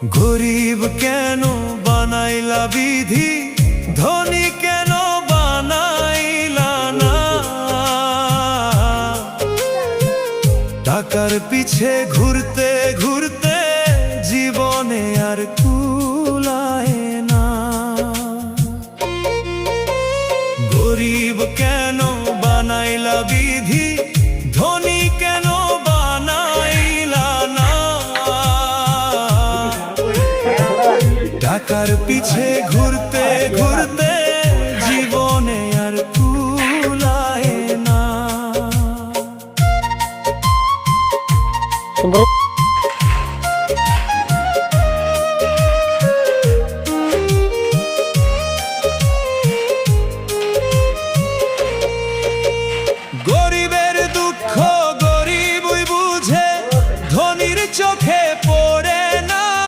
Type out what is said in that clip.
গরিব কেন বানাইলা বিধি, ধনী কেন বানাইলা না? টাকার পিছে ঘুরতে ঘুরতে জীবনে আর কুলায় না। গরিব কেন বানাইলা বিধি, ধনী কেন বানাইলা না? টাকার পিছে ঘুরতে ঘুরতে